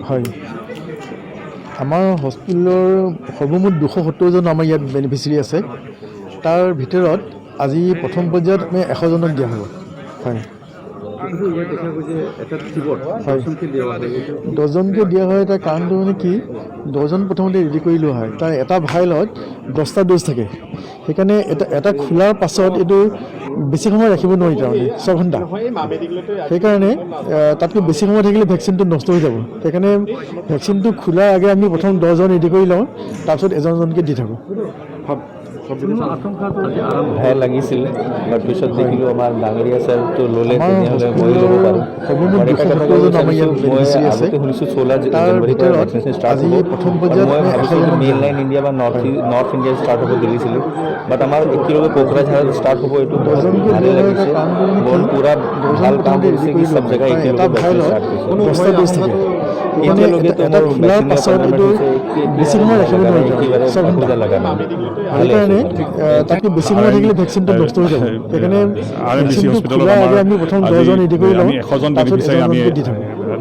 হয় আমাৰ হস্পিটেলৰ সৰ্বমুঠ 270জন আমাৰ ইয়াত বেনিফিচিয়াৰী আছে তাৰ ভিতৰত আজি প্ৰথম পৰ্যায়ত আমি 100জনক দিয়া হ'ব হয় দহজনকৈ দিয়া হয় তাৰ কাৰণটো মানে কি দহজন প্ৰথমতে ৰেডি কৰি লোৱা হয় তাৰ এটা ভাইলত 10টা ড'জ থাকে সেইকাৰণে এটা খোলাৰ পাছত এইটো বেছি সময় ৰাখিব নোৱাৰি তাৰমানে 6 ঘণ্টা সেইকাৰণে তাতকৈ বেছি সময় থাকিলে ভেকচিনটো নষ্ট হৈ যাব সেইকাৰণে ভেকচিনটো খোলাৰ আগে আমি প্ৰথম 10জন ৰেডি কৰি লওঁ তাৰপিছত এজনজনকৈ দি থাকোঁ ভয় লাগিছিল তাৰপিছত দেখিলোঁ আমাৰ ডাঙৰীয়া ছাৰটো ল'লে তেনেহ'লে মই ল'ব পাৰোঁ আগতে শুনিছোঁ 16 জানুৱাৰীৰ পৰা ভেকচিনেশ্যন ষ্টাৰ্ট হ'ব মই ভাবিছিলোঁ মেইন লাইন ইণ্ডিয়া বা নৰ্থ ইণ্ডিয়াত ষ্টাৰ্ট হ'ব দিছিলোঁ বাট আমাৰ একেলগে কোকৰাঝাৰত ষ্টাৰ্ট হ'ব এইটো ভালেই লাগিছে বহুত পূৰা ভাল কাম কৰিছে কি চব জেগা একেলগে ভেকচিন ষ্টাৰ্ট কৰিছে এতিয়ালৈকে মোৰ ভেকচিনৰ বেছি সময় ৰাখিব নোৱাৰি একেবাৰে অসুবিধা লগা নাই সেইকাৰণে তাতকৈ বেছি সময় থাকিলে ভেকচিনটো নষ্ট হৈ যাব সেইকাৰণে RMBC হস্পিটেলত আমি প্ৰথম 10জন ৰেডি কৰি লওঁ 100জন বেনিফিচিয়াৰী আমি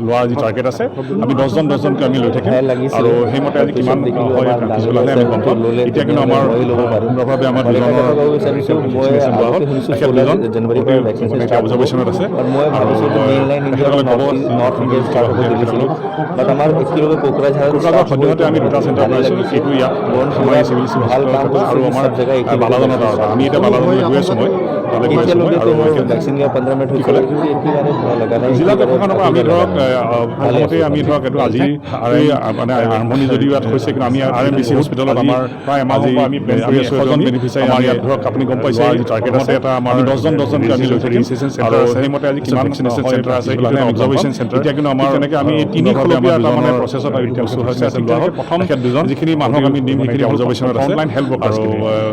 লোৱাৰ যি টাৰ্গেট আছে আমি 10জনকৈ আমি লৈ থাকিম আৰু সেইমতে আজি কিমান হয় পিছবেলাহে আমি গম পাম এতিয়া কিন্তু আমাৰ সুন্দৰভাৱে আমাৰ দুজনৰ ভেকচিনেশ্যন লোৱা হ'ল তেখেত দুজন এতিয়া অবজাৰ্ভেশ্যনত আছে আৰু তেখেতসকলে ক'ব কোকৰাঝাৰ সদ্যহতে আমি 2টা চেণ্টাৰ পাইছোঁ এইটো ইয়াত আমাৰ চিভিল হস্পিটেলত আৰু আমাৰ বালাজনত আমি এতিয়া বালাজনলৈ গৈ আছোঁ মই তালৈ গৈ আছোঁ মই আৰু কি ক'লে জিলা প্ৰশাসনৰ পৰা আমি ধৰক প্ৰথমতে আমি ধৰক এইটো আজি মানে আৰম্ভণি যদিও ইয়াত হৈছে কিন্তু আমি RMBC হস্পিটেলত আমাৰ প্ৰায় আজি আমি 100জন বেনিফিচিয়াৰী আমাৰ ইয়াত ধৰক আপুনি গম পাইছে যি টাৰ্গেট আছে এটা আমাৰ 10জনকৈ আমি লৈ থাকিম আৰু সেইমতে আজি কিমান ভেকচিনেশ্যন চেণ্টাৰ আছে এইটো অবজাৰ্ভেশ্যন চেণ্টাৰ এতিয়া কিন্তু আমাৰ তেনেকৈ আমি 3খলপীয়া এটা মানে প্ৰচেছত লোৱা হ'ল প্ৰথম দুজন যিখিনি মানুহক আমি দিম সেইখিনি অবজাৰ্ভেশ্যনত আছে ফ্ৰণ্টলাইন হেল্থ ৱৰ্কাৰ আৰু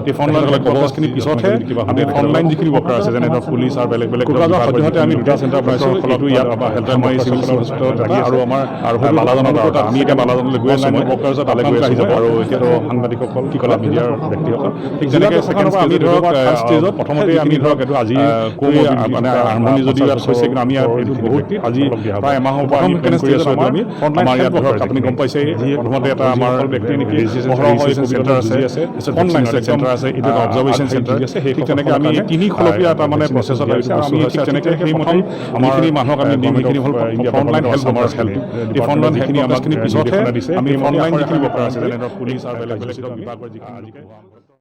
এই ফ্ৰণ্টলাইন ৱৰ্কাৰ্ছখিনি পিছতহে আমি ফ্ৰণ্টলাইন যিখিনি ৱৰ্কাৰ আছে যেনে ধৰক পুলিচ আৰু বেলেগ কোকৰাঝাৰ সদ্যহতে আমি 2টা চেণ্টাৰ পাইছোঁ এইটো ইয়াত হেল্থ আমাৰ চিভিল হস্পিটেলত থাকি আৰু আমাৰ বালাজনত আমি এতিয়া বালাজনলৈ গৈ আছোঁ মই ৱৰ্কাৰ্ছত তালৈ গৈ আছোঁ আৰু এতিয়াতো সাংবাদিকসকল কি ক'লে মিডিয়াৰ ব্যক্তিসকল ঠিক যেনেকৈ ছেকেণ্ড আমি ধৰক ফাৰ্ষ্ট ষ্টেজত প্ৰথমতে আমি ধৰক এইটো আজি মানে আৰম্ভণি যদিও ইয়াত হৈছে কিন্তু আমি এইটো বহুত আজি প্ৰায় এমাহৰ পৰা আমি প্লেন কৰি আছোঁ আমি আমাৰ ইয়াত ধৰক আপুনি গম পাইছে প্ৰথমতে এটা আমাৰ ব্যক্তি নেকি ৰেজিষ্ট্ৰেশ্যন চেণ্টাৰ আছে অনলাইন চেণ্টাৰ আছে এইটো অবজাৰ্ভেশ্যন চেণ্টাৰ আছে সেই তেনেকৈ আমি 3খলপীয়া এটা মানে প্ৰচেছত আমি ঠিক তেনেকৈ সেইমতে যিখিনি মানুহক আমি দিম সেইখিনি হ'ল ফ্ৰণ্টলাইন হেল্থ আমাৰ হেল্থ এই ফ্ৰণ্টলাইন সেইখিনি আমাৰখিনি পিছতহে আমি ফ্ৰণ্টলাইন যিখিনি ৱৰ্কাৰ আছে যেনে ধৰক পুলিচ আৰু বেলেগ বিভাগৰ যিখিনি